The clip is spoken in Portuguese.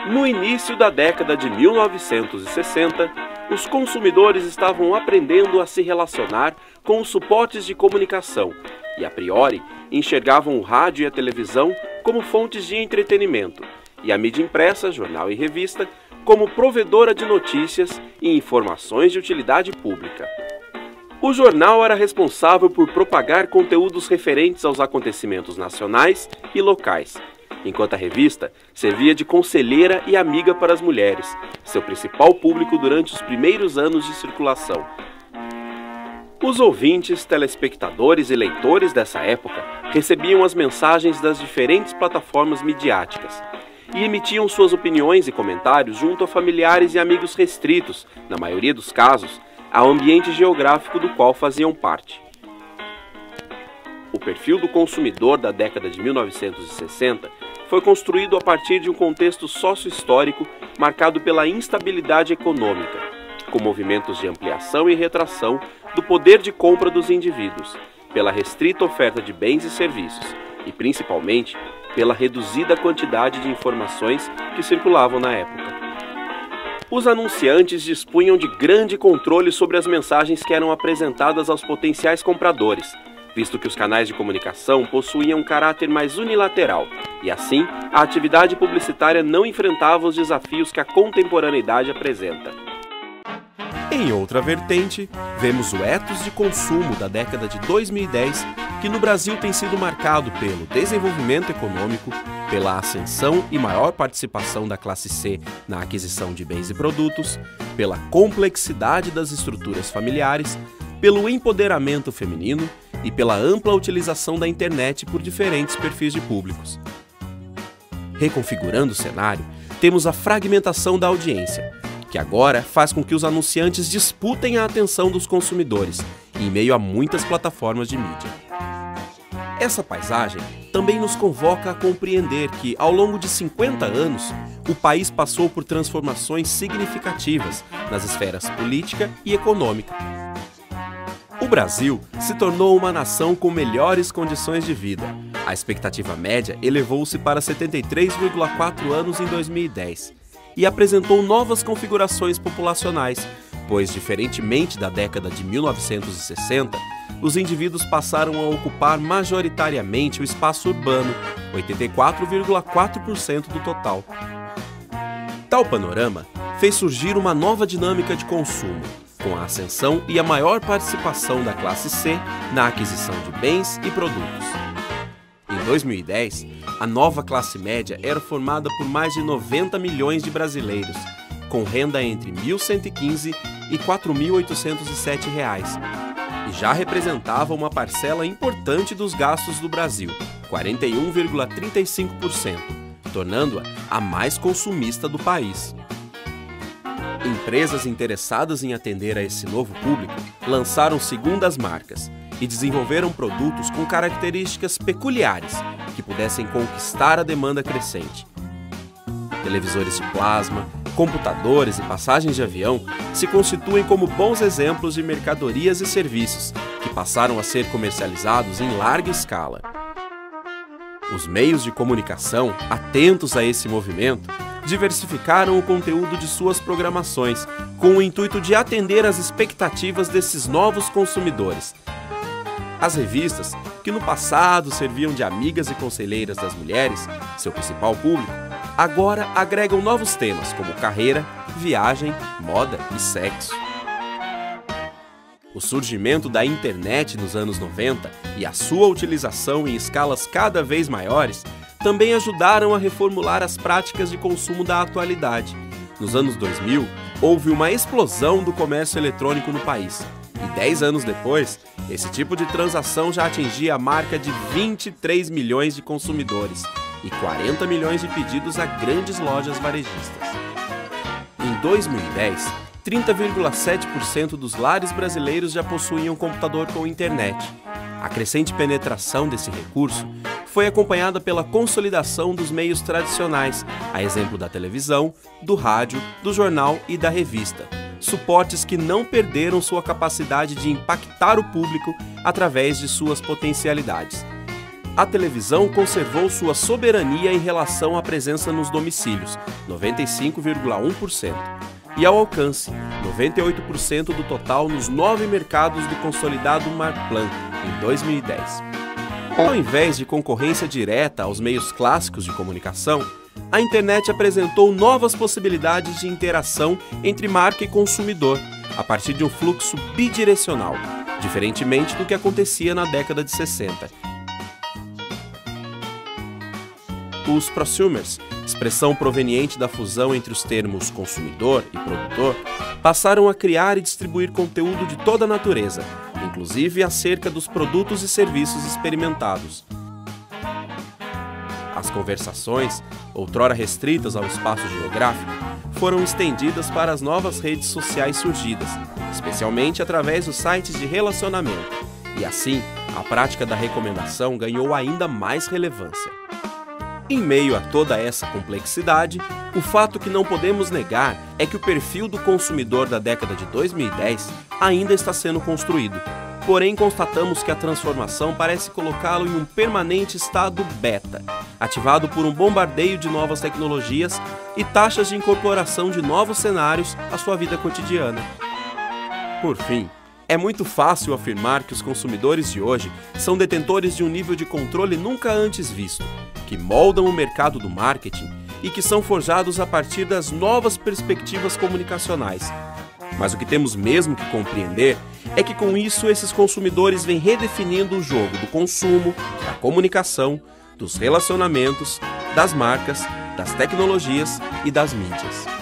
No início da década de 1960, os consumidores estavam aprendendo a se relacionar com os suportes de comunicação e, a priori, enxergavam o rádio e a televisão como fontes de entretenimento e a mídia impressa, jornal e revista, como provedora de notícias e informações de utilidade pública. O jornal era responsável por propagar conteúdos referentes aos acontecimentos nacionais e locais, enquanto a revista servia de conselheira e amiga para as mulheres, seu principal público durante os primeiros anos de circulação. Os ouvintes, telespectadores e leitores dessa época recebiam as mensagens das diferentes plataformas midiáticas e emitiam suas opiniões e comentários junto a familiares e amigos restritos, na maioria dos casos, ao ambiente geográfico do qual faziam parte. O perfil do consumidor da década de 1960 foi construído a partir de um contexto sócio-histórico marcado pela instabilidade econômica, com movimentos de ampliação e retração do poder de compra dos indivíduos, pela restrita oferta de bens e serviços e, principalmente, pela reduzida quantidade de informações que circulavam na época. Os anunciantes dispunham de grande controle sobre as mensagens que eram apresentadas aos potenciais compradores, visto que os canais de comunicação possuíam um caráter mais unilateral, e assim, a atividade publicitária não enfrentava os desafios que a contemporaneidade apresenta. Em outra vertente, vemos o ethos de consumo da década de 2010, que no Brasil tem sido marcado pelo desenvolvimento econômico, pela ascensão e maior participação da classe C na aquisição de bens e produtos, pela complexidade das estruturas familiares, pelo empoderamento feminino e pela ampla utilização da internet por diferentes perfis de públicos. Reconfigurando o cenário, temos a fragmentação da audiência, que agora faz com que os anunciantes disputem a atenção dos consumidores, em meio a muitas plataformas de mídia. Essa paisagem também nos convoca a compreender que, ao longo de 50 anos, o país passou por transformações significativas nas esferas política e econômica. O Brasil se tornou uma nação com melhores condições de vida. A expectativa média elevou-se para 73,4 anos em 2010 e apresentou novas configurações populacionais, pois, diferentemente da década de 1960, os indivíduos passaram a ocupar majoritariamente o espaço urbano, 84,4% do total. Tal panorama fez surgir uma nova dinâmica de consumo, com a ascensão e a maior participação da classe C na aquisição de bens e produtos. Em 2010, a nova classe média era formada por mais de 90 milhões de brasileiros, com renda entre R$ 1.115 e R$ 4.807, e já representava uma parcela importante dos gastos do Brasil, 41,35%, tornando-a a mais consumista do país. Empresas interessadas em atender a esse novo público lançaram segundas marcas e desenvolveram produtos com características peculiares que pudessem conquistar a demanda crescente. Televisores de plasma, computadores e passagens de avião se constituem como bons exemplos de mercadorias e serviços que passaram a ser comercializados em larga escala. Os meios de comunicação, atentos a esse movimento, diversificaram o conteúdo de suas programações com o intuito de atender às expectativas desses novos consumidores. As revistas, que no passado serviam de amigas e conselheiras das mulheres, seu principal público, agora agregam novos temas como carreira, viagem, moda e sexo. O surgimento da internet nos anos 90 e a sua utilização em escalas cada vez maiores também ajudaram a reformular as práticas de consumo da atualidade. Nos anos 2000, houve uma explosão do comércio eletrônico no país. E 10 anos depois, esse tipo de transação já atingia a marca de 23 milhões de consumidores e 40 milhões de pedidos a grandes lojas varejistas. Em 2010, 30,7% dos lares brasileiros já possuíam computador com internet. A crescente penetração desse recurso foi acompanhada pela consolidação dos meios tradicionais, a exemplo da televisão, do rádio, do jornal e da revista, suportes que não perderam sua capacidade de impactar o público através de suas potencialidades. A televisão conservou sua soberania em relação à presença nos domicílios, 95,1%, e ao alcance, 98% do total nos 9 mercados do consolidado Marplan, em 2010. Ao invés de concorrência direta aos meios clássicos de comunicação, a internet apresentou novas possibilidades de interação entre marca e consumidor, a partir de um fluxo bidirecional, diferentemente do que acontecia na década de 60. Os prosumers, expressão proveniente da fusão entre os termos consumidor e produtor, passaram a criar e distribuir conteúdo de toda a natureza, inclusive acerca dos produtos e serviços experimentados. As conversações, outrora restritas ao espaço geográfico, foram estendidas para as novas redes sociais surgidas, especialmente através dos sites de relacionamento, e assim, a prática da recomendação ganhou ainda mais relevância. Em meio a toda essa complexidade, o fato que não podemos negar é que o perfil do consumidor da década de 2010 ainda está sendo construído. Porém, constatamos que a transformação parece colocá-lo em um permanente estado beta, ativado por um bombardeio de novas tecnologias e taxas de incorporação de novos cenários à sua vida cotidiana. Por fim, é muito fácil afirmar que os consumidores de hoje são detentores de um nível de controle nunca antes visto, que moldam o mercado do marketing e que são forjados a partir das novas perspectivas comunicacionais. Mas o que temos mesmo que compreender é que com isso esses consumidores vêm redefinindo o jogo do consumo, da comunicação, dos relacionamentos, das marcas, das tecnologias e das mídias.